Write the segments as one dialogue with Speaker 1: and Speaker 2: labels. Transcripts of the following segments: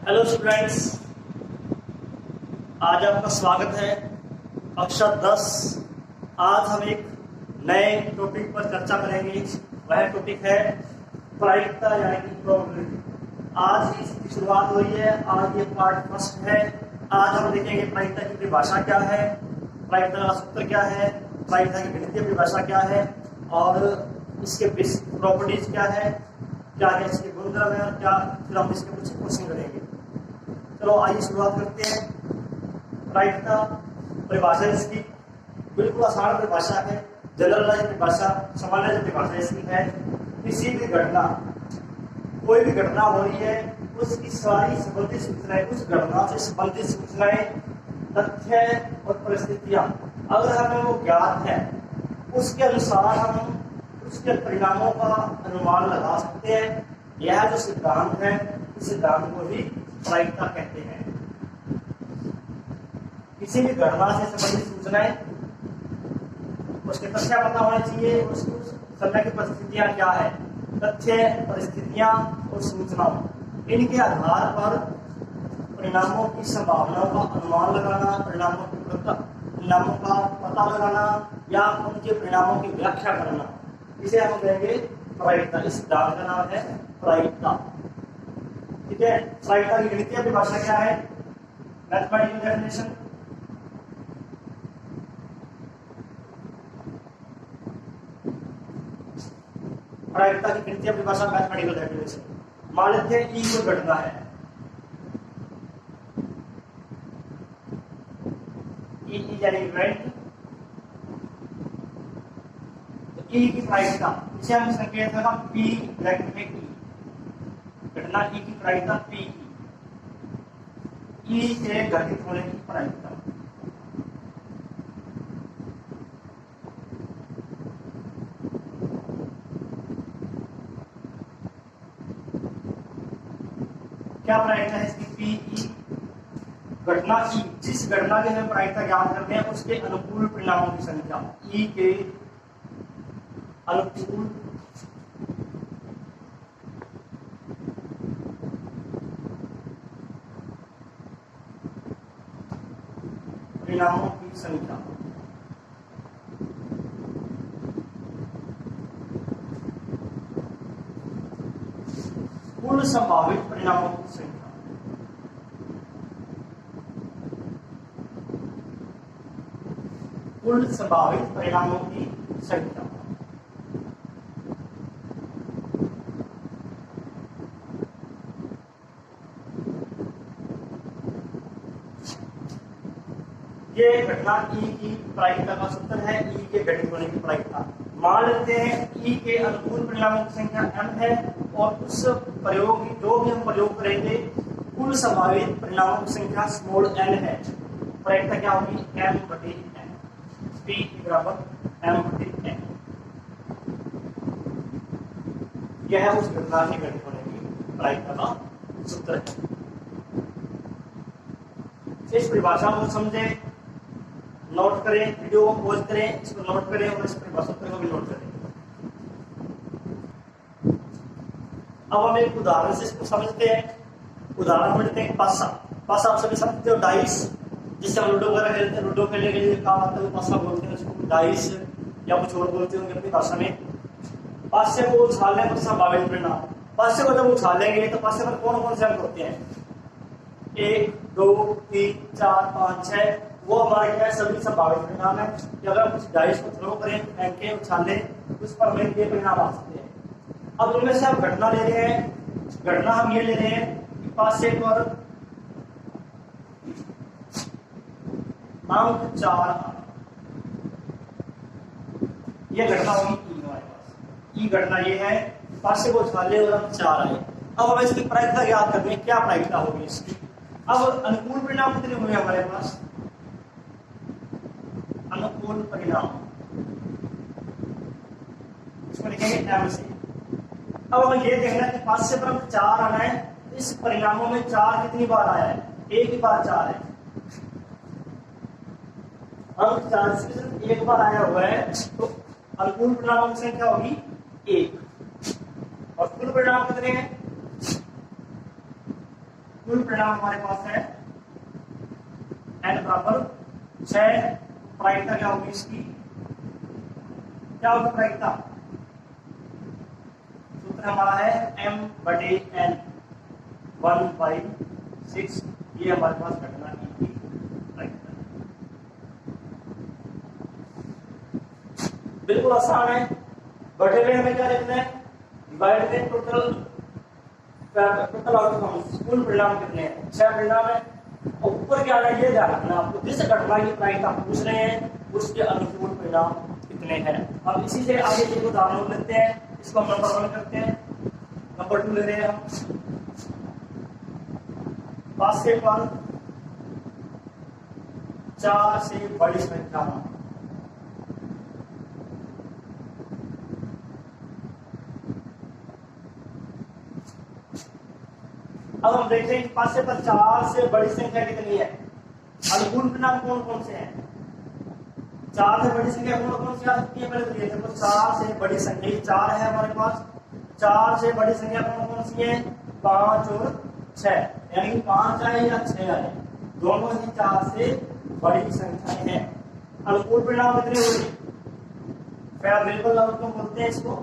Speaker 1: Hello students, आज आपका स्वागत है कक्षा 10। आज हम एक नए टॉपिक पर चर्चा करेंगे। वह टॉपिक है प्रायिकता यानी कि प्रोबेबिलिटी। आज इसकी शुरुआत हुई है। आज ये पार्ट फर्स्ट है। आज हम देखेंगे प्रायिकता की परिभाषा क्या है, प्रायिकता का सूत्र क्या है, प्रायिकता की गणितीय परिभाषा क्या है और इसके प्रॉपर्टीज क्या है, क्या क्या इसके गुणधर्म है और क्या, फिर हम इसके कुछ क्वेश्चन करेंगे। चलो आइए शुरुआत करते हैं। प्रायिकता परिभाषा इसकी बिल्कुल आसान परिभाषा है, जनरलाइज परिभाषा, सामान्य परिभाषा इसकी है। किसी भी घटना, कोई भी घटना हो रही है, उसकी सारी संबंधित सूचनाएं, उस घटना से संबंधित सूचनाएं, तथ्य और परिस्थितियां अगर हमें वो ज्ञात है, उसके अनुसार हम उसके परिणामों का अनुमान लगा सकते हैं। यह जो सिद्धांत है, इस सिद्धांत को ही प्रायिकता कहते हैं। किसी भी घटना से संबंधित सूचनाएं, उसके तथ्य पता होने चाहिए, उसकी उस समय की परिस्थितियां क्या है, तथ्य, परिस्थितियां और सूचनाओं, इनके आधार पर परिणामों की संभावनाओं का अनुमान लगाना, परिणामों का पता लगाना या उनके परिणामों की व्याख्या करना, इसे हम कहेंगे प्रायिकता। इस सिद्धांत का नाम है प्रायिकता। ठीक है। प्रायिकता की गणितीय परिभाषा क्या है? Mathematical definition. प्रायिकता की गणितीय परिभाषा मैथमेटिकल डेफिनेशन। मान लेते हैं ई कोई घटना है, ई यानी इवेंट, ई की प्रायिकता, इसे हम संकेत लगा पी ब्रैकेट में ई, घटना ई की प्रायिकता पी, ई के घटित होने की प्रायिकता। क्या प्रायिकता है इसकी? पी ई, घटना ई, जिस घटना की हमें प्रायिकता ज्ञात करते हैं उसके अनुकूल परिणामों की संख्या, ई के अनुकूल परिणामों की संख्या। कुल संभावित परिणामों की संख्या, कुल संभावित परिणामों की संख्या। ये घटना ई की प्रायिकता का सूत्र है, ई के घटित होने की प्रायिकता। मान लेते हैं ई के अनुकूल परिणामों की संख्या m है और उस प्रयोग की जो भी हम प्रयोग करेंगे, कुल संभावित परिणामों की संख्या स्मॉल n है। प्रायिकता क्या होगी? m बटे n, p बराबर m बटे n। यह है उस घटना के घटित होने की प्रायिकता का सूत्र है। इस परिभाषा को समझे, नोट करें, वीडियो को पॉज करें, इसको नोट करें और इस परिभाषा को भी नोट करें। अब हम एक उदाहरण से इसको समझते हैं। उदाहरण में लेते हैं पासा। पासा आप सभी समझते हो, डाइस, जिससे हम लूडो वगैरह खेलते हैं। लूडो खेलने के लिए काम आता है, पासा बोलते हैं उसको, डाइस या कुछ और बोलते होंगे अपनी भाषा में। पासे को उछालने पर संभावित परिणाम, पासे को जब उछालेंगे तो पासे पर कौन कौन से अंक होते हैं? 1 2 3 4 5 6, वो हमारे क्या है? सभी संभावित परिणाम है कि अगर कुछ डाइस को थ्रो करें, फेंके, उछाले, उस पर हमें ये परिणाम आ सकते हैं। अब उनमें से आप घटना ले रहे हैं। घटना हम ये ले रहे हैं कि पासे पर अंक 4, ये घटना होगी ई हमारे पास। ई घटना ये है, पासे को उछाले और अंक 4 आए। अब हमें इसकी प्रायिकता ज्ञात करनी है, क्या प्रायिकता होगी इसकी? अब अनुकूल परिणाम कितने हुए हमारे पास? अनुकूल परिणाम, इसको लिखेंगे m से। अब हमें ये देखना है कि पासे पर अंक 4 आना है, इस परिणामों में 4 कितनी बार आया है? एक ही बार 4 है। अंक 4 से सिर्फ एक बार आया हुआ है, तो अनुकूल परिणामों की संख्या होगी 1। और कुल परिणाम कितने हैं? कुल परिणाम हमारे पास है n बराबर 6। प्रायिकता क्या होगी इसकी, क्या होगी प्रायिकता, सूत्र हमारा है m/n 1/6। ये हमारे पास घटना की प्रायिकता है। बिल्कुल आसान है। बटे में हमें क्या लिखना है, डिवाइड में टोटल आउटकम्स, कुल परिणाम कितने हैं, 6 परिणाम है। और ऊपर क्या है ये ध्यान रखना आपको, जिस घटना की प्रायिकता पूछ रहे हैं उसके अनुकूल परिणाम कितने हैं। अब इसी से आगे एक उदाहरण लेते हैं, इसको हम नंबर 1 करते हैं। नंबर 2 ले रहे हैं हम, बास्केट बॉल 4 से बड़ी संख्या में। अब हम देखते हैं पासे पर 4 से बड़ी संख्या कितनी है, अनुकूल परिणाम कौन कौन से हैं। 4 से बड़ी संख्या कौन कौन सी आ सकती है, पहले तो ये देखो 4 से बड़ी संख्या 4 है हमारे पास। 4 से बड़ी संख्या कौन कौन सी है, 5 और 6, यानी 5 आए या 6 आए, दोनों ही 4 से बड़ी संख्याएं हैं। अनुकूल परिणाम कितने होंगे, फेवरेबल आउटकम बोलते हैं इसको,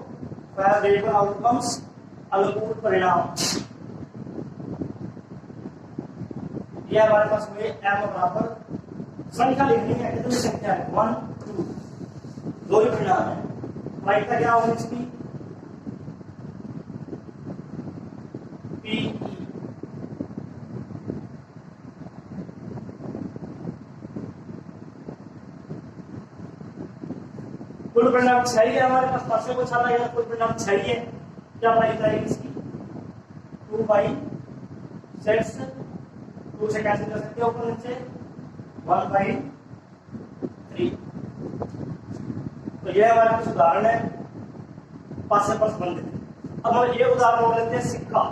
Speaker 1: फेवरेबल आउटकम्स, अनुकूल परिणाम। ये हमारे पास हुए m बराबर, संख्या लिखनी है, कितनी संख्या है 1 2, दो ही परिणाम है। प्रायिकता क्या होगी इसकी, PE। कुल परिणाम 6 है हमारे पास, पासे को छाला गया, कुल परिणाम 6 है। क्या प्रायिकता है इसकी, 2/6। 2 से कैंसिल कर सकते हो ऊपर नीचे, 1/3। तो ये हमारे पास उदाहरण है पासे पर संबंधित। अब हम ये उदाहरण हो लेते हैं सिक्का।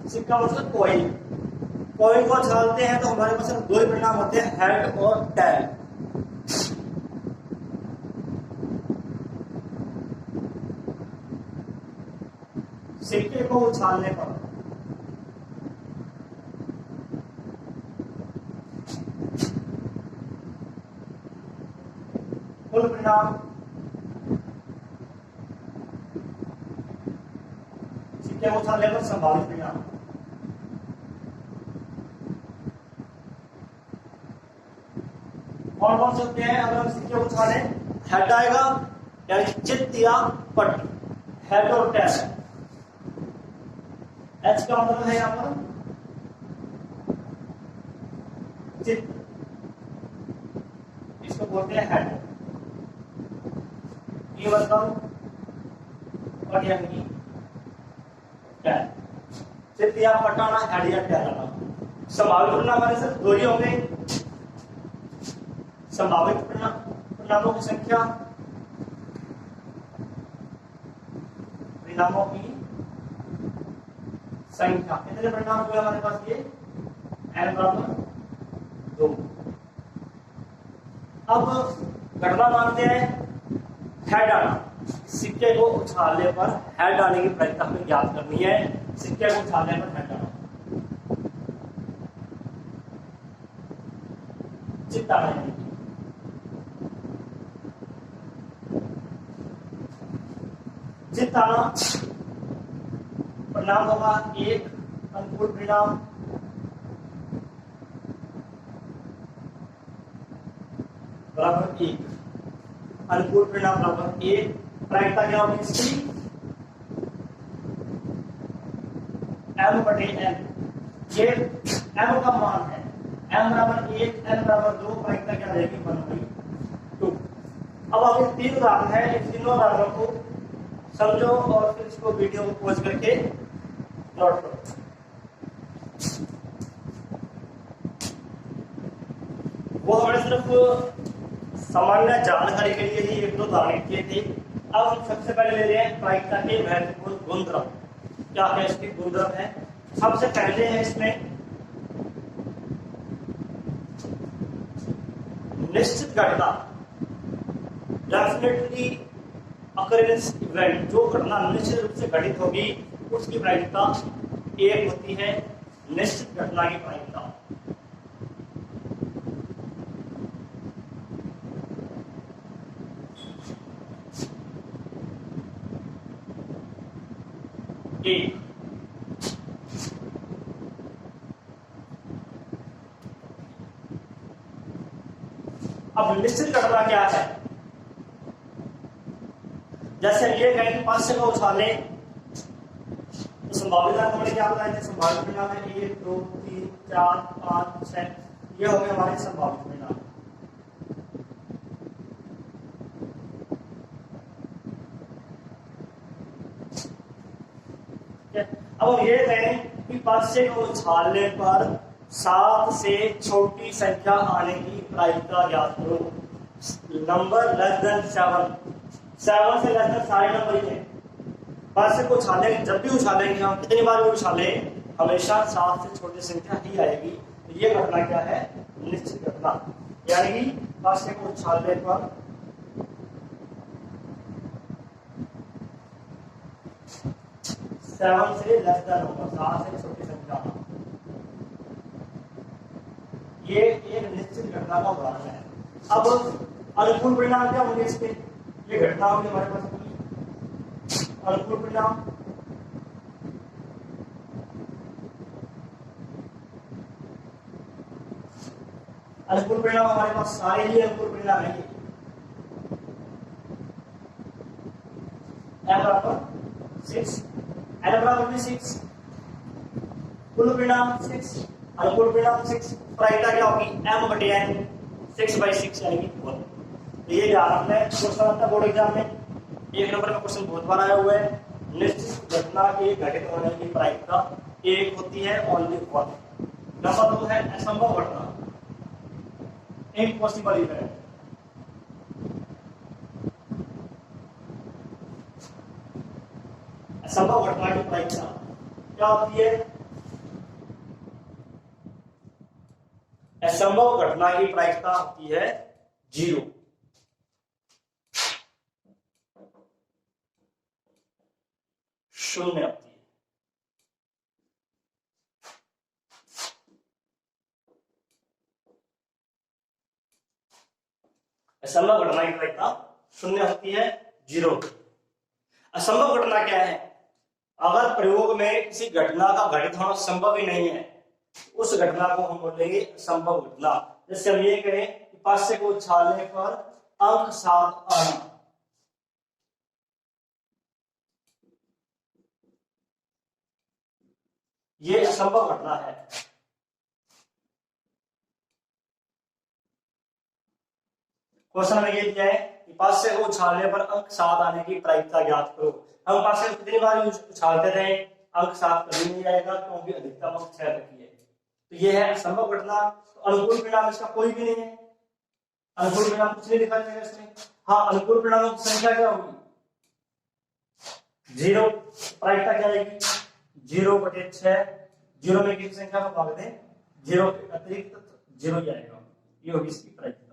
Speaker 1: सिक्का मतलब कॉइन। कॉइन को छालते हैं तो हमारे पास सिर्फ 2 ही परिणाम होते हैं, हेड और टेल। सिक्के को उछालने पर कुल परिणाम, सिक्के को उछालने पर संभावित परिणाम। कौन कौन से होते हैं, अगर हम सिक्के को उछाले, हेड आएगा यानी चित्त या पट, हेड और टेल। एच का मतलब है यहां पर चित्त, इसको बोलते हैं हेड। ये मतलब पट यानी टेल, चित्त या पटाना, हेड या टेल आना। संभावित परिणाम हमारे सिर्फ 2 ही होंगे, संभावित परिणामों की संख्या, परिणामों की संख्या। कितने परिणाम हुए हमारे पास, ये n बराबर 2। अब घटना मानते हैं हेड आना, सिक्के को उछालने पर हेड आने की प्रायिकता हमें ज्ञात करनी है। सिक्के को उछालने पर हेड आना, चित्त आना, चित्त आना परिणाम होगा 1, अनुकूल परिणाम बराबर 1, अनुकूल परिणाम बराबर 1। प्रायिकता क्या होगी इसकी, m/n। ये m का मान है, m बराबर 1, n बराबर 2, प्रायिकता क्या रहेगी 1/2। अब आगे 3 उदाहरण है, इन तीनों उदाहरणों को समझो और फिर इसको वीडियो को पॉज करके नोट करो। वो हमें सिर्फ सामान्य जानकारी के लिए ही 1-2 उदाहरण किए थे। अब हम सबसे पहले ले रहे हैं प्रायिकता के महत्वपूर्ण गुणधर्म। क्या है इसके गुणधर्म है, सबसे पहले है इसमें निश्चित घटना, डेफिनेटली अकरेंस इवेंट, जो घटना निश्चित रूप से घटित होगी उसकी प्रायिकता 1 होती है। निश्चित घटना की प्रायिकता। एक, अब निश्चित घटना क्या है? जैसे हम ये कहें कि 5 से को उछाले तो संभावित अंक हमने क्या बताए थे? संभावित परिणाम है 1 2 3 4 5 6, ये हो गए हमारे संभावित परिणाम। अब हम ये कहें कि 5 से को उछालने पर 7 से छोटी संख्या आने की प्रायिकता ज्ञात करो। नंबर लेस देन 7, 7 से लेस देन सारे नंबर ही है। 5 से को उछालेंगे, जब भी उछालेंगे हम, कितनी बार भी उछाले, हमेशा 7 से छोटी संख्या ही आएगी। तो ये घटना क्या है? निश्चित घटना। यानी कि 5 से को उछालने पर 7 से लेस देन होगा, 7 से छोटी संख्या। ये एक निश्चित घटना का उदाहरण है। अब अनुकूल परिणाम क्या होंगे इसके? ये घटना होगी हमारे पास अनुकूल परिणाम। अनुकूल परिणाम हमारे पास सारे ही अनुकूल परिणाम है। m बराबर 6, n बराबर भी 6, कुल परिणाम 6, अनुकूल परिणाम 6, प्रायिकता क्या होगी? m बटे n, 6/6 यानी कि 4। तो ये ध्यान रखना है, क्वेश्चन आता है बोर्ड एग्जाम में, एक नंबर में क्वेश्चन बहुत बार आया हुआ है। निश्चित घटना के घटित होने की प्रायिकता एक होती है, ओनली 1। नंबर 2 है असंभव घटना, इम्पॉसिबल इवेंट। असंभव घटना की प्रायिकता क्या होती है? असंभव घटना की प्रायिकता होती है 0। शून्य होती है। असंभव घटना की प्रायिकता शून्य होती है, 0। असंभव घटना क्या है? अगर प्रयोग में किसी घटना का घटित होना संभव ही नहीं है, उस घटना को हम बोलेंगे असंभव घटना। जैसे हम ये कहें कि 5 से को उछालने पर अंक 7 आना, ये असंभव घटना है। क्वेश्चन में ये दिया है कि 5 से को उछालने पर अंक 7 आने की प्रायिकता ज्ञात करो। हम 5 से कितनी बार उछालते रहे, अंक 7 कभी नहीं आएगा, क्योंकि अधिकतम अंक 6 तक ही है। तो ये है असंभव घटना। तो अनुकूल परिणाम इसका कोई भी नहीं है, अनुकूल परिणाम कुछ नहीं दिखाई देगा इसमें। हाँ, अनुकूल परिणामों की संख्या क्या होगी? 0। प्रायिकता क्या आएगी? 0/6। 0 में किसी संख्या को भाग दें, 0 के अतिरिक्त 0 ही आएगा, ये होगी इसकी प्रायिकता।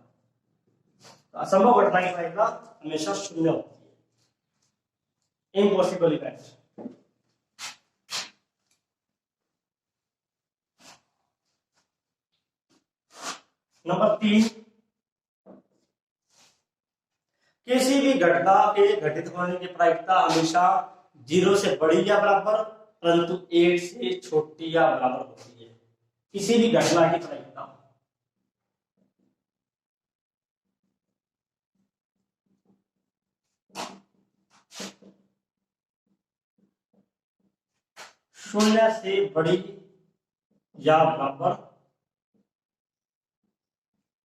Speaker 1: तो असंभव घटना की प्रायिकता हमेशा 0 होती है, इम्पॉसिबल इवेंट। नंबर 3, किसी भी घटना के घटित होने की प्रायिकता हमेशा 0 से बड़ी या बराबर, परंतु 1 से छोटी या बराबर होती है। किसी भी घटना की प्रायिकता शून्य से बड़ी या बराबर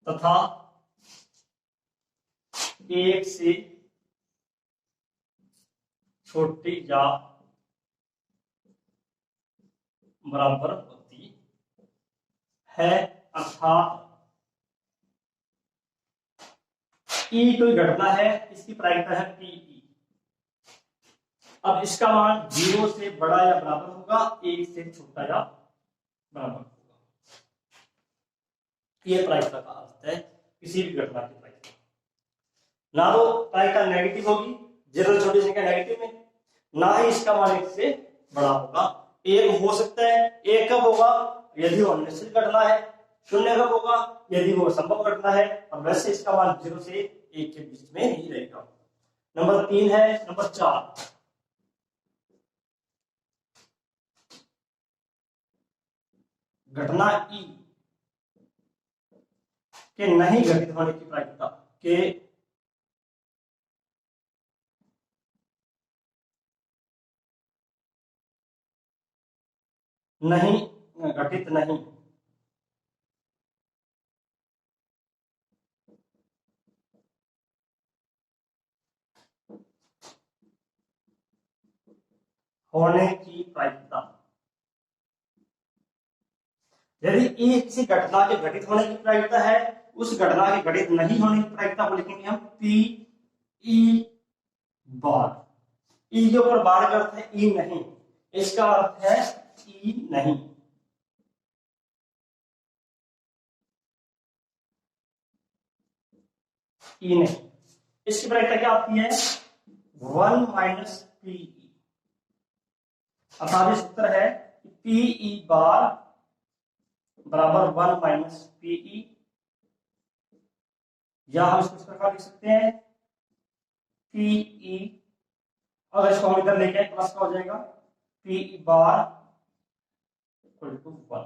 Speaker 1: तथा 1 से छोटी या बराबर होती है। अर्थात ई कोई घटना है, इसकी प्रायिकता है पीई। अब इसका मान 0 से बड़ा या बराबर होगा, 1 से छोटा या बराबर होगा। ये प्रायिकता का अर्थ है किसी भी घटना की प्रायिकता। ना तो प्रायिकता नेगेटिव होगी, 0 से छोटी संख्या नेगेटिव में, ना ही इसका मान 1 से बड़ा होगा, एक हो सकता है। एक कब होगा? यदि वो निश्चित घटना है। शून्य कब होगा? यदि वो संभव घटना है। और वैसे इसका मान 0 से 1 के बीच में ही रहेगा। नंबर 3 है। नंबर 4, घटना ई के नहीं घटित होने की प्रायिकता के नहीं घटित नहीं होने की प्रायिकता। यदि ई किसी घटना के घटित होने की प्रायिकता है, उस घटना के घटित नहीं होने की प्रायिकता को लिखेंगे हम पी ई बार। ई के ऊपर बार का अर्थ है ई नहीं, इसका अर्थ है ई नहीं। ई नहीं, इसकी प्रायिकता क्या आती है? 1 माइनस पीई। अर्थात सूत्र है पीई बार बराबर 1 माइनस पीई, या हम इसको इस प्रकार लिख सकते हैं पीई, अगर इसको हम इधर लेके प्लस का हो जाएगा P E bar equal to 1।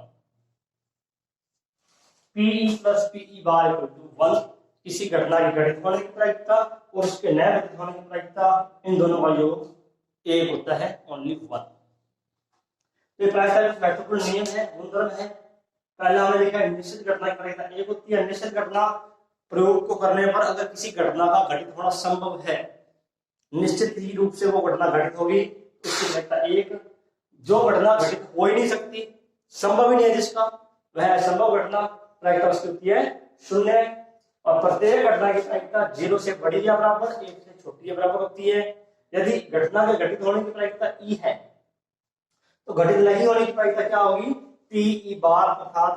Speaker 1: P E plus P E bar equal to 1 किसी घटना के घटित होने की प्रायिकता और उसके न घटित होने की प्रायिकता, इन दोनों का योग एक होता है, ओनली 1। तो ये प्रायिकता का महत्वपूर्ण नियम है, गुणधर्म है। पहला हमने देखा निश्चित घटना की प्रायिकता एक होती है। निश्चित घटना प्रयोग को करने पर अगर किसी घटना का घटित होना संभव है, निश्चित ही रूप से वो घटना घटित होगी, उसकी प्रायिकता एक। जो घटना घटित हो ही नहीं सकती, संभव ही नहीं है जिसका, वह असंभव घटना, प्रायिकता उसकी होती है 0। और प्रत्येक घटना की प्रायिकता 0 से बड़ी या बराबर, 1 से छोटी या बराबर होती है। यदि घटना के घटित होने की प्रायिकता ई है, तो घटित नहीं होने की प्रायिकता क्या होगी? पी ई बार, अर्थात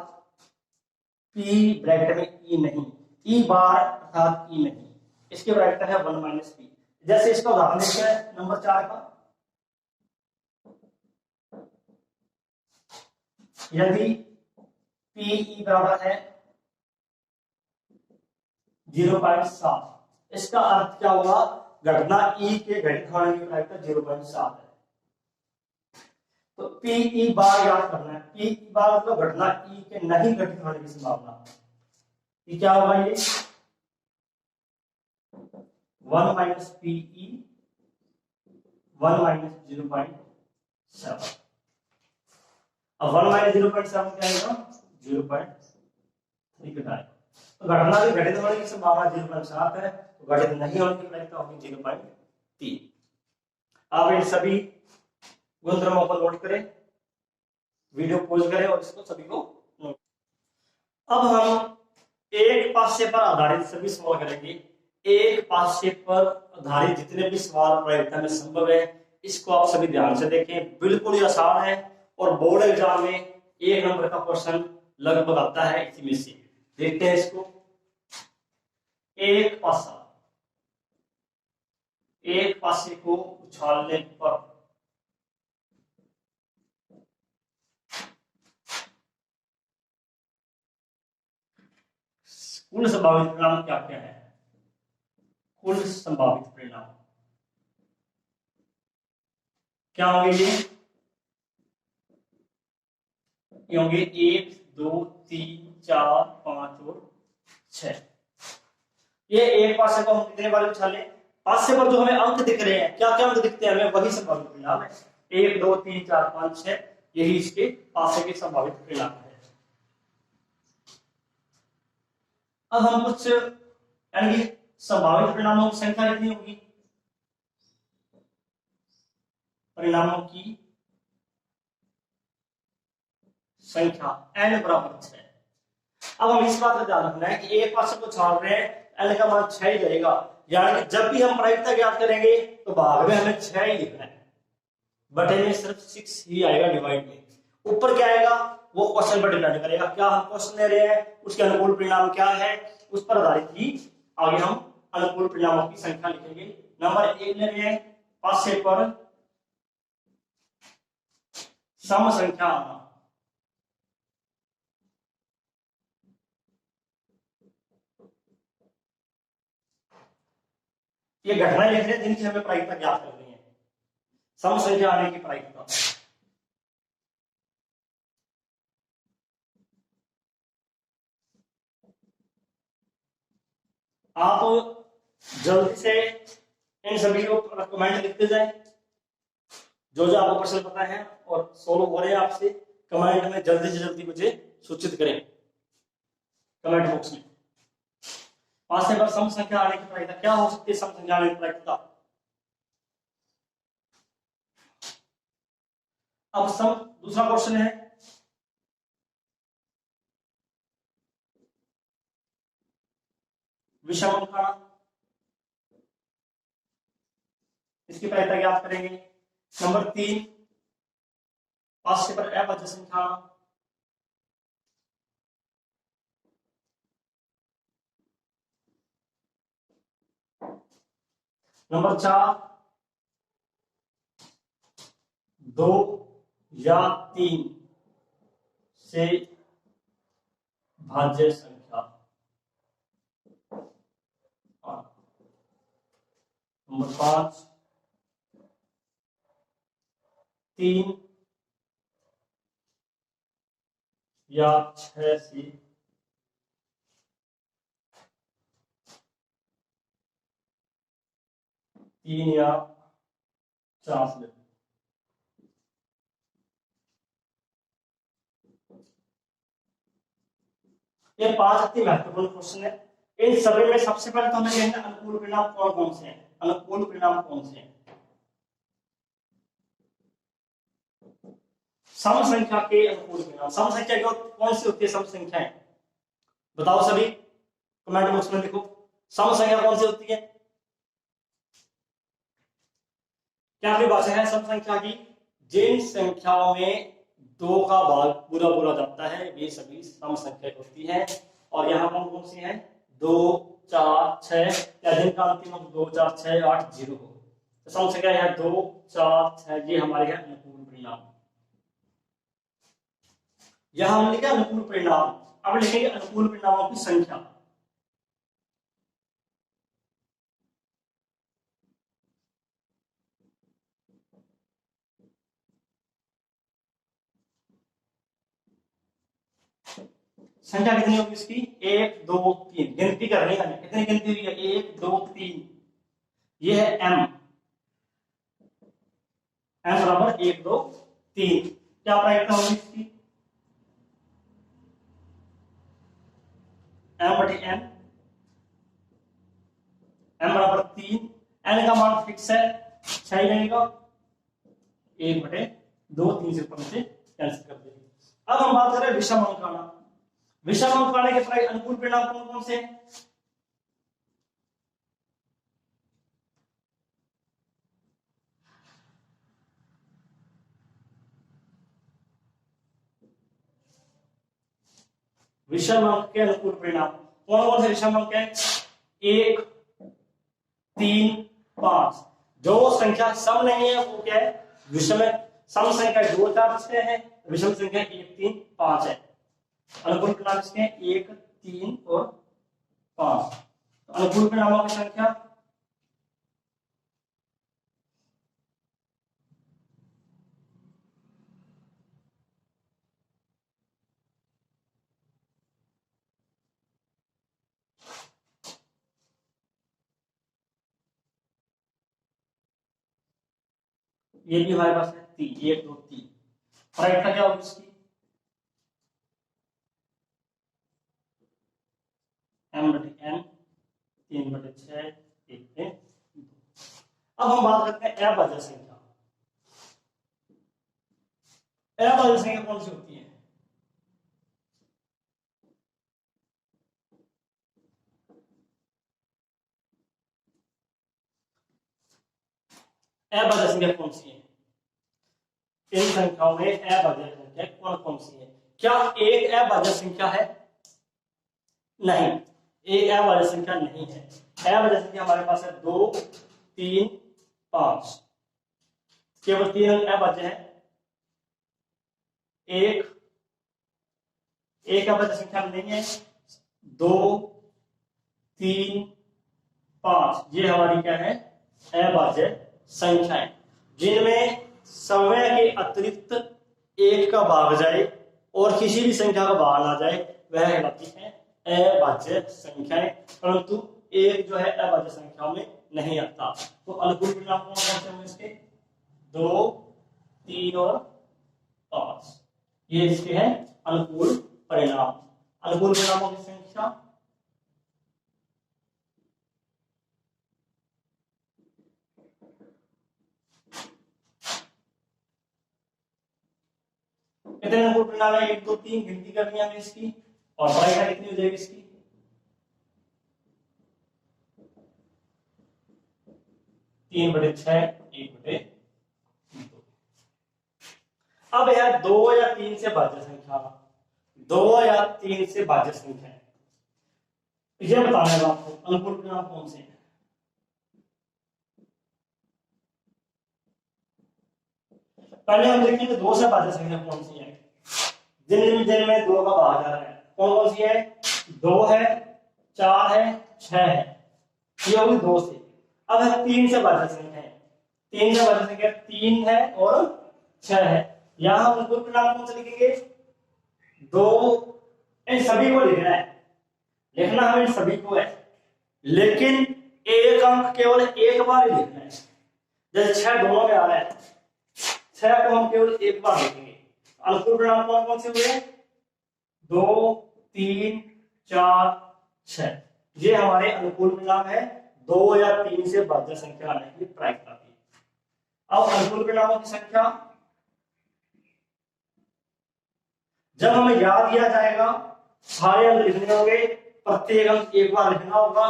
Speaker 1: पी ब्रैकेट में ई नहीं, ई बार अर्थात ई नहीं, इसकी प्रायिकता है 1 माइनस पी। जैसे इसका उदाहरण देखते हैं नंबर 4 का। यदि पी बराबर है 0.7, इसका अर्थ क्या हुआ? घटना ई के घटित होने की प्रायिकता 0.7 है। तो पी बार याद करना है। पी बार मतलब घटना ई के नहीं घटित होने की संभावना। ये क्या होगा? ये 1 माइनस पीई 1 माइनस 0.7। अब 1 माइनस 0.7 क्या आएगा? 0.3 घटाएगा। तो घटना के घटित होने की संभावना 0.7 है, तो घटित नहीं होने की प्रायिकता होगी 0.3। अब इन सभी गुणधर्मों को नोट करें, वीडियो पॉज करें और इसको सभी को नोट। अब हम एक पासे पर आधारित सभी सवाल करेंगे। एक पासे पर आधारित जितने भी सवाल प्रायिकता में संभव है, इसको आप सभी ध्यान से देखें, बिल्कुल ही आसान है और बोर्ड एग्जाम में 1 नंबर का क्वेश्चन लगभग आता है इसी में से। देखते हैं इसको। एक पासे को उछालने पर कुल संभावित परिणाम क्या क्या है? कुल संभावित परिणाम क्या होंगे? ये होंगे 1 2 3 4 5 और 6। ये एक पासे को हम कितने बार उछाले? पासे पर जो हमें अंक दिख रहे हैं, क्या क्या अंक दिखते हैं हमें, वही संभावित परिणाम है। 1 2 3 4 5 6, यही इसके पासे के संभावित परिणाम है। अब हम कुछ यानी संभावित परिणामों की संख्या कितनी होगी? परिणामों की संख्या n बराबर 6। अब हम इस बात का ध्यान रखना है कि एक पासे को छाड़ रहे हैं, n का मान 6 ही रहेगा, यानी कि जब भी हम प्रायिकता ज्ञात करेंगे तो भाग में हमें 6 ही लिखना है, बटे में सिर्फ 6 ही आएगा डिवाइड में। ऊपर क्या आएगा वो क्वेश्चन पर डिपेंड करेगा, क्या हम क्वेश्चन ले रहे हैं, उसके अनुकूल परिणाम क्या है, उस पर आधारित ही आगे हम अनुकूल परिणामों की संख्या लिखेंगे। नंबर 1 ले रहे हैं, पासे पर सम संख्या आना। ये घटनाएं लिख रहे हैं जिनकी हमें प्रायिकता ज्ञात करनी है, सम संख्या आने की प्रायिकता। आप जल्दी से इन सभी को कमेंट लिखते जाएं, जो जो आपको प्रश्न पता है और सोल्व हो रहे हैं आपसे, कमेंट में जल्दी से जल्दी मुझे सूचित करें कमेंट बॉक्स में। पांचवें पर सम संख्या आने की प्रायिकता क्या हो सकती है? सम संख्या आने की प्रायिकता। अब सम दूसरा क्वेश्चन है, विषम अंक आना। इसकी प्रायिकता ज्ञात करेंगे। नंबर 3, पांचवें पर अभाज्य संख्या आना। नंबर 4, 2 या 3 से भाज्य संख्या। नंबर 5, 3 या 6 से तीन या 4 से। ये 5 अति महत्वपूर्ण क्वेश्चन है। इन सभी में सबसे पहले तो हमें देखना अनुकूल परिणाम कौन कौन से हैं। अनुकूल परिणाम कौन से हैं? सम संख्या के अनुकूल परिणाम। सम संख्या कौन सी होती है? सम संख्याएं बताओ सभी, कमेंट बॉक्स में लिखो। सम संख्या कौन सी होती है? क्या आपकी भाषा है सम संख्या की? जिन संख्याओं में 2 का भाग पूरा पूरा जाता है वे सभी सम संख्या होती है। और यहाँ कौन कौन सी है? 2, 4, 6 या जिनका अंतिम अंक 2, 4, 6, 8, 0 हो। तो सम संख्या है 2, 4, 6, ये हमारे हैं अनुकूल परिणाम। यह हम लिखे अनुकूल परिणाम। अब लिखेंगे अनुकूल परिणामों की संख्या। संख्या कितनी होगी इसकी? 1, 2, 3। गिनती करनी है, कितनी गिनती हुई है? 1, 2, 3। ये है m बराबर 1, 2, 3। क्या प्रायिकता होगी इसकी? m/n, m बराबर 3। n का मान फिक्स है, 6 ही रहेगा। 1/2, 3 से ऊपर से कैंसिल कर देंगे। अब हम बात करें विषम अंक आना। विषम अंक आने के प्राय अनुकूल परिणाम कौन कौन से हैं? विषम अंक के अनुकूल परिणाम कौन कौन से विषम अंक है? 1, 3, 5। जो संख्या सम नहीं है वो क्या है? विषम है। सम संख्या 2, 4, 6 है, विषम संख्या 1, 3, 5 है। अनुकूल परिणाम इसके 1, 3 और 5। अनुकूल परिणामों की संख्या ये भी हमारे पास है 3, 1, 2, 3। प्रायिकता क्या होगी इसकी? m/n 3/6 1/2। अब हम बात करते हैं अभाज्य संख्या। अभाज्य संख्या कौन सी होती है? अभाज्य संख्या कौन सी है? इन संख्याओं में अभाज्य संख्या कौन कौन सी है? क्या एक अभाज्य संख्या है? नहीं, एक अभाज्य संख्या नहीं है। अभाज्य संख्या हमारे पास है 2, 3, 5। केवल 3 अंक अभाज्य है। एक एक अभाज्य संख्या नहीं है, 2 3 5 ये हमारी क्या है, अभाज्य संख्याएं, जिनमें समय के अतिरिक्त एक का भाग जाए और किसी भी संख्या का भाग ना जाए, वह कहलाती है अभाज्य संख्याएं। परंतु एक जो है अभाज्य संख्याओं में नहीं आता। तो अनुकूल परिणाम कौन कौन से होंगे इसके, 2 3 और 5, ये इसके हैं अनुकूल परिणाम। अनुकूल परिणामों की संख्या कितने अनुकूल परिणाम है, 1 2 3 गिनती करनी है हमें इसकी, और बड़ा कितनी हो जाएगी इसकी, 3/6 1/2। अब यार 2 या 3 से भाज्य संख्या, 2 या 3 से भाज्य संख्या है, ये बताना है आपको अनुकूल परिणाम कौन से हैं। पहले हम देखेंगे 2 से भाज्य संख्या कौन सी है, जिनमें 2 का भाग जा रहा है, कौन कौन सी है, 2 है, 4 है, 6 है, ये होगी 2 से। अब है 3 से भाज्य संख्या है, 3 से भाज्य संख्या 3 है और 6 है। यहां हम अनुकूल परिणाम कौन से लिखेंगे, 2, इन सभी को लिखना है, लिखना हमें इन सभी को है, लेकिन एक अंक केवल एक बार ही लिखना है। जैसे 6 दोनों में आ रहा है, 6 को हम केवल एक बार लिखेंगे। अनुकूल परिणाम कौन कौन से हुए, 2 3 4 6, ये हमारे अनुकूल परिणाम है 2 या 3 से भाज्य संख्या आने की प्रायिकता थी। अब अनुकूल परिणामों की संख्या जब हमें याद किया जाएगा, सारे अंक लिखने होंगे, प्रत्येक अंक एक बार लिखना होगा,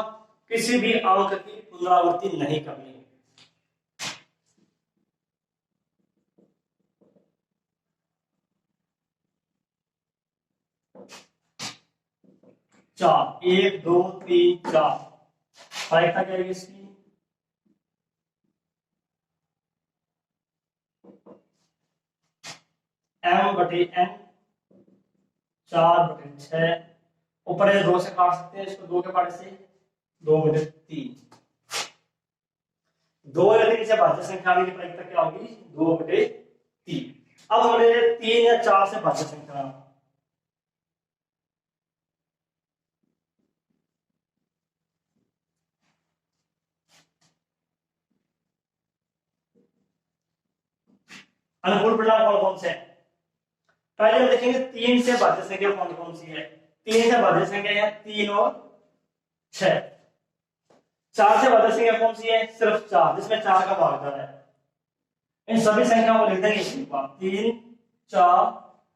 Speaker 1: किसी भी अंक की पुनरावृत्ति नहीं करनी है। चार, 1 2 3 4, प्रायिकता क्या है इसकी, m/n 4/6, ऊपर 2 से काट सकते हैं इसको, 2 के पार्ट से 2/3, 2 या 3 से भाज्य संख्या की प्रायिकता क्या होगी, 2/3। अब हमने 3 या 4 से भाज्य संख्या, अनुकूल परिणाम कौन कौन से हैं, पहले हम देखेंगे 3 से भाज्य संख्या कौन कौन सी है। 3 से भाज्य संख्या है 3 और 6। 4 से भाज्य संख्या कौन सी है, सिर्फ 4, जिसमें 4 का भाग जा रहा है। इन सभी संख्याओं को लिख देंगे एक बार, 3 4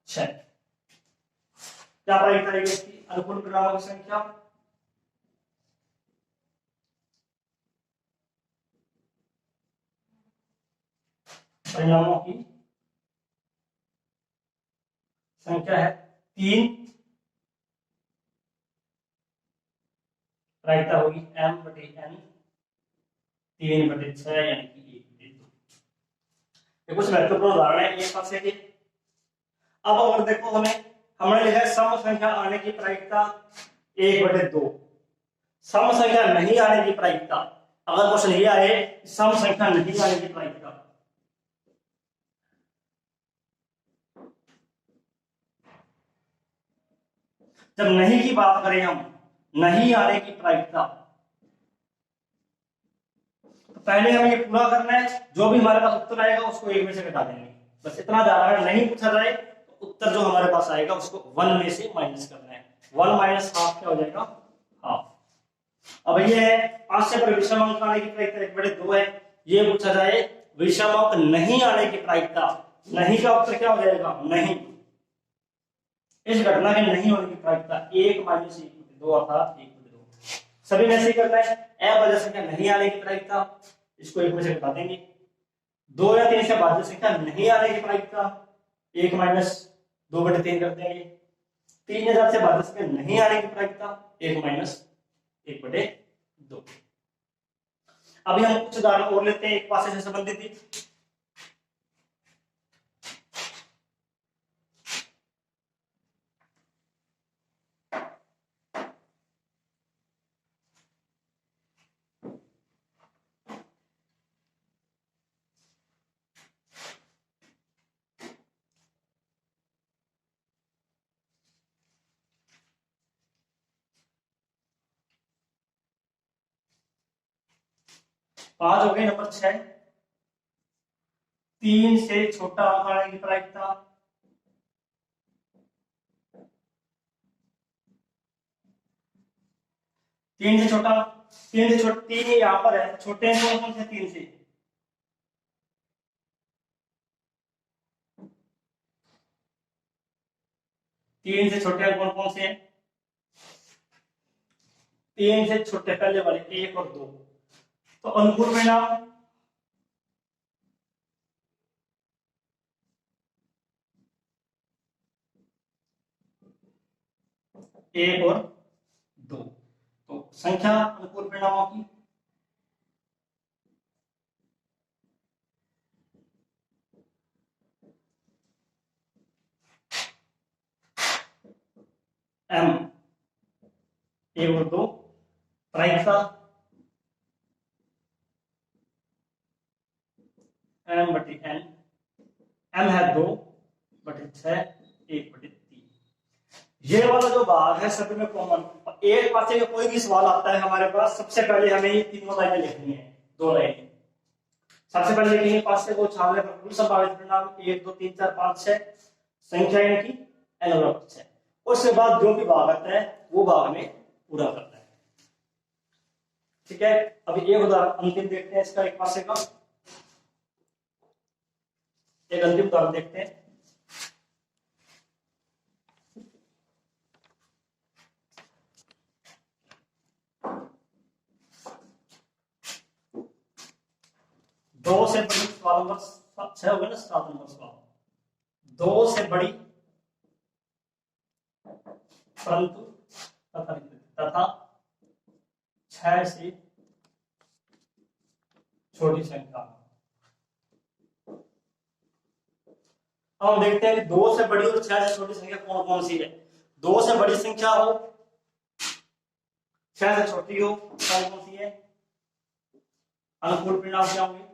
Speaker 1: 6। क्या प्रायिकता रहेगी इसकी, अनुकूल परिणामों की संख्या परिणामों की संख्या है 3, प्रायिकता होगी m/n 3/6 यानी कि 1/2। ये कुछ महत्वपूर्ण उदाहरण है एक पास के। अब अगर देखो हमने लिखा है सम संख्या आने की प्रायिकता 1/2, सम संख्या नहीं आने की प्रायिकता, अगर क्वेश्चन ये आए सम संख्या नहीं आने की प्रायिकता, जब नहीं की बात करें हम, नहीं आने की प्रायिकता, तो पहले हमें ये पूरा करना है, जो भी हमारे पास उत्तर आएगा उसको 1 में से घटा देंगे, बस इतना ज्यादा। अगर नहीं पूछा जाए तो उत्तर जो हमारे पास आएगा उसको 1 में से माइनस करना है। 1 माइनस हाफ क्या हो जाएगा, हाफ। अब ये है 5 से पर विषम अंक आने की प्रायिकता 1/2 है। ये पूछा जाए विषम अंक नहीं आने की प्रायिकता, नहीं का उत्तर क्या हो जाएगा, नहीं। इस घटना के नहीं होने की प्रायिकता 1 - 1/2 अर्थात 1/2। सभी में से ही करना है। अभाज्य संख्या नहीं आने की प्रायिकता, इसको 1 में से घटा देंगे। 2 या 3 से भाज्य संख्या नहीं आने की प्रायिकता 1 - 2/3 कर देंगे। 3 या 4 से भाज्य संख्या नहीं आने की प्रायिकता 1 - 1/2। अभी हम कुछ उदाहरण और लेते हैं एक पासे से संबंधित। 5 हो गए। नंबर 6, 3 से छोटा अंक आने की प्रायिकता। तीन से छोटा, 3 यहाँ पर है, छोटे हैं कौन से? 3 से। तीन से छोटे अंक कौन कौन से हैं? 3 से छोटे पहले वाले 1 और 2। तो अनुकूल परिणाम 1 और 2। तो संख्या अनुकूल परिणामों की m 1 और 2, प्रायिकता m बटे n, m है 2 बटे 6, 1 बटे 3। ये वाला जो भाग है सभी में कॉमन। एक पासे का कोई भी सवाल आता है हमारे पास, सबसे पहले हमें ये तीनों लाइनें लिखनी है, 2 लाइनें। सबसे पहले लिखेंगे पासे को छानने पर कुल संभावित परिणाम 1 2 3 4 5 6, संख्या इनकी n बराबर 6। उसके बाद जो भी भाग आता है वो भाग में पूरा करना है। ठीक है, अभी एक उदाहरण अंतिम देखते हैं इसका, एक पासे का एक अंतिम उदाहरण देखते हैं। दो से बड़ी सवाल नंबर 6 हो गया ना, 7 नंबर सवाल। 2 से बड़ी परंतु तथा 6 से छोटी संख्या। अब हम देखते हैं कि 2 से बड़ी और 6 से छोटी संख्या कौन कौन सी है। 2 से बड़ी संख्या हो, 6 से छोटी हो, कौन कौन सी है? अनुकूल परिणाम क्या होंगे?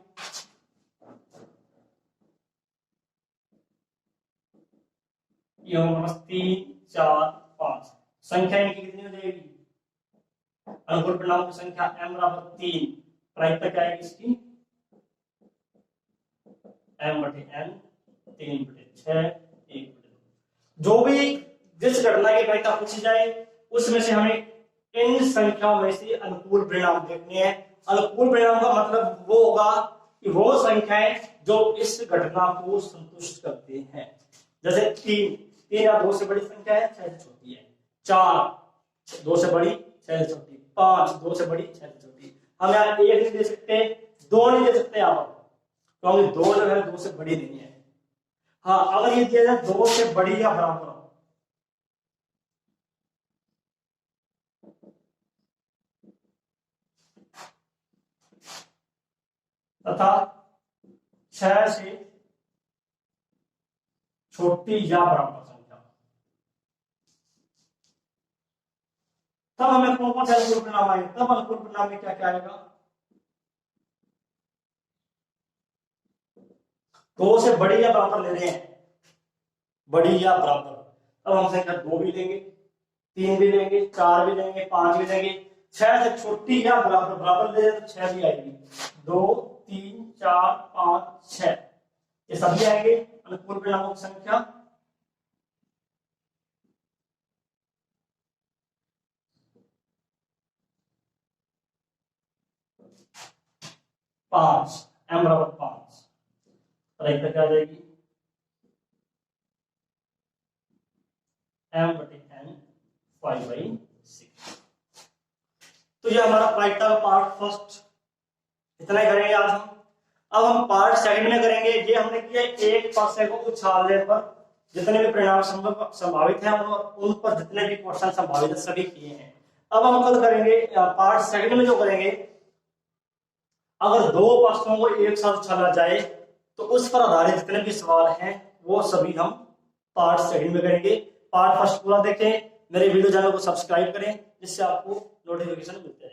Speaker 1: ये होगा 3 4 5। संख्या इनकी कितनी हो जाएगी? अनुकूल परिणाम की संख्या m बराबर 3, प्रायिकता क्या है इसकी? m बटे n, 3 बटे 6, 1 बटे 2। जो भी जिस घटना की प्रायिकता पूछी जाए उसमें से हमें इन संख्याओं में से अनुकूल परिणाम देखने हैं। अनुकूल परिणाम का मतलब वो होगा कि वो संख्याएं जो इस घटना को संतुष्ट करते हैं। जैसे 3 या 2 से बड़ी संख्या है, 6 से छोटी है। 4 2 से बड़ी, 6 से छोटी। 5 2 से बड़ी, 6 से छोटी। हम यहाँ 1 नहीं दे सकते, 2 नहीं दे सकते यहाँ पर, क्योंकि 2 जो है 2 से बड़ी नहीं है। हाँ, अगर ये दिया जाए 2 से बड़ी या बराबर तथा 6 से छोटी या बराबर संख्या, तब हमें कौन कौन से अनुकूल परिणाम आएंगे? तब अनुकूल परिणाम में क्या क्या आएगा? 2 से बड़ी या बराबर ले रहे हैं, बड़ी या बराबर, अब हम संख्या 2 भी लेंगे, 3 भी लेंगे, 4 भी लेंगे, 5 भी लेंगे। 6 से छोटी या बराबर, बराबर ले रहे तो 6 भी आएगी। 2 3 4 5 6 ये सभी आएंगे अनुकूल परिणामों की संख्या। पांच, m बराबर 5, प्रायिकता क्या आ जाएगी? m बटे n 5/6। तो ये हमारा प्रायिकता का पार्ट फर्स्ट इतना ही करेंगे आज हम। अब हम पार्ट सेकंड में करेंगे। ये हमने किया एक पासे को उछालने पर जितने भी परिणाम संभावित हैं उन पर जितने भी क्वेश्चन संभावित है सभी किए हैं। अब हम कल करेंगे पार्ट सेकंड में, जो करेंगे अगर 2 पासों को एक साथ उछाला जाए तो उस पर आधारित जितने भी सवाल हैं वो सभी हम पार्ट सेकंड में करेंगे। पार्ट फर्स्ट पूरा देखें, मेरे वीडियो चैनल को सब्सक्राइब करें जिससे आपको नोटिफिकेशन मिलते हैं।